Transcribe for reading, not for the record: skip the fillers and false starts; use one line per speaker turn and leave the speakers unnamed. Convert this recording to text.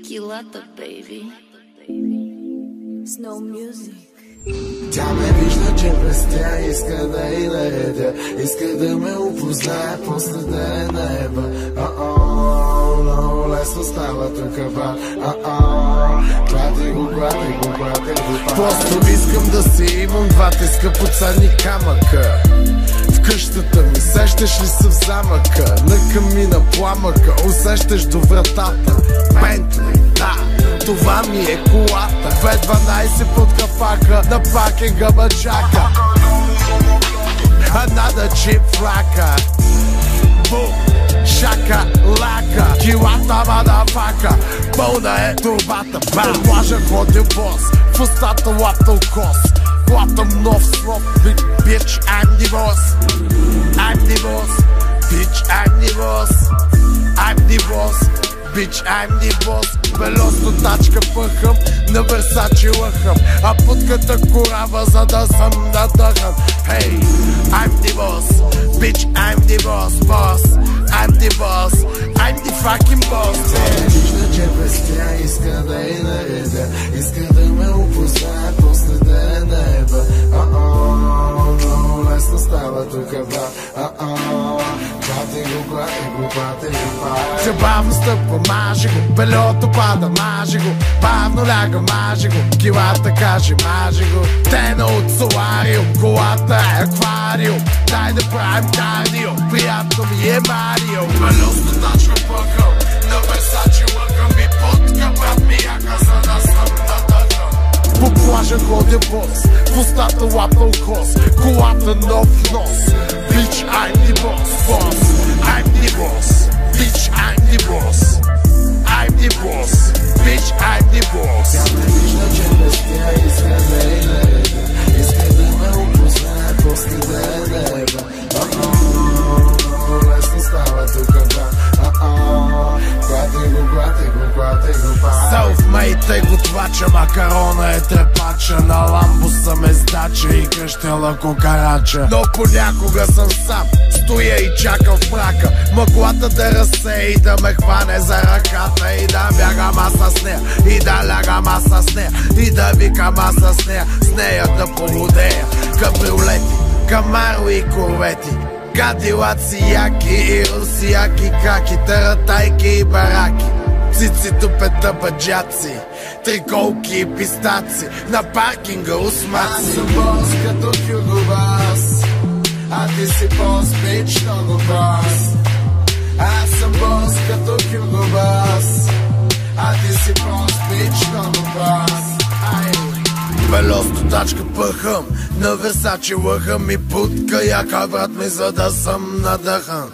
Килата, baby. Snow music.
Тя ме вижда, че през тя иска да и наредя, иска да ме опознае, после да е наеба. Много лесно става тук, ба. Клати го. Просто искам да си имам двата скъпоценни камъка. В къщата ми сещаш ли се в замъка? На камина пламъка, усещаш до вратата. Бентли, да, това ми е колата. 212 под капака, на паркинга ме чака. Another chip flacker. Бум, шака, лака. Килата, мадафака. Пълна е турбата, бам. Плажа ходил бос, в устата лаптал кос. Платам нов слов, bitch, I'm the boss. I'm the boss, bitch, I'm the boss. I'm the boss, bitch, I'm the boss. Белосто тачка пъхам, на Версачи лъхам, а путката корава, за да съм надъхан. Hey, I'm the boss, bitch, I'm the boss, boss. I'm the boss, I'm the fucking boss. Вижда, че през тя иска да и наредя, иска да ме опознае, после да е наеба. Много лесно става тука, ба. Клати го. Се бавно стъпва, мажи го, белото пада, мажи го. Бавно ляга, мажи го, килата каже, мажи го. Тена от солариум, колата е аквариум. Дай да правим кардио, приятно ми е Марио. Белото тачка пъхъл, на Версачи лъкам и путка, брат ми яка, за да съм надъхан. По плажа ходя бос, в устата лапнал кос, колата нов нос. Bitch, I'm the boss, boss. I'm the boss, bitch, I'm the boss. I'm the boss, bitch, I'm the boss. Тя ме вижда, че без тя иска да и нареда, иска да ме опознае, после да е наеба. Много лесно става тука, ба. Клати го. Self-made е готвача, макарона е трепача, на ламбо съм ездача и кръщела кокарача. Но понякога съм сам, стоя и чакам в мрака, мъглата да разсее и да ме хване за ръката, и да бягам аз с нея, и да лягам аз с нея, и да викам аз с нея да полудея. Кабриолети, камаро и корвети, кадилаци яки и русияки каки, таратайки и бараки. Цици, тупета, баджаци, триколки и пистаци, на паркинга усмаци. Аз съм бос като Хюго Бас, а ти си бос, бич, много бос. Аз съм бос като Хюго Бас, а ти си бос, бич, много бос. Белосто тачка пъхам, на Версачи лъхам и путка яка, брат ми, за да съм надъхан.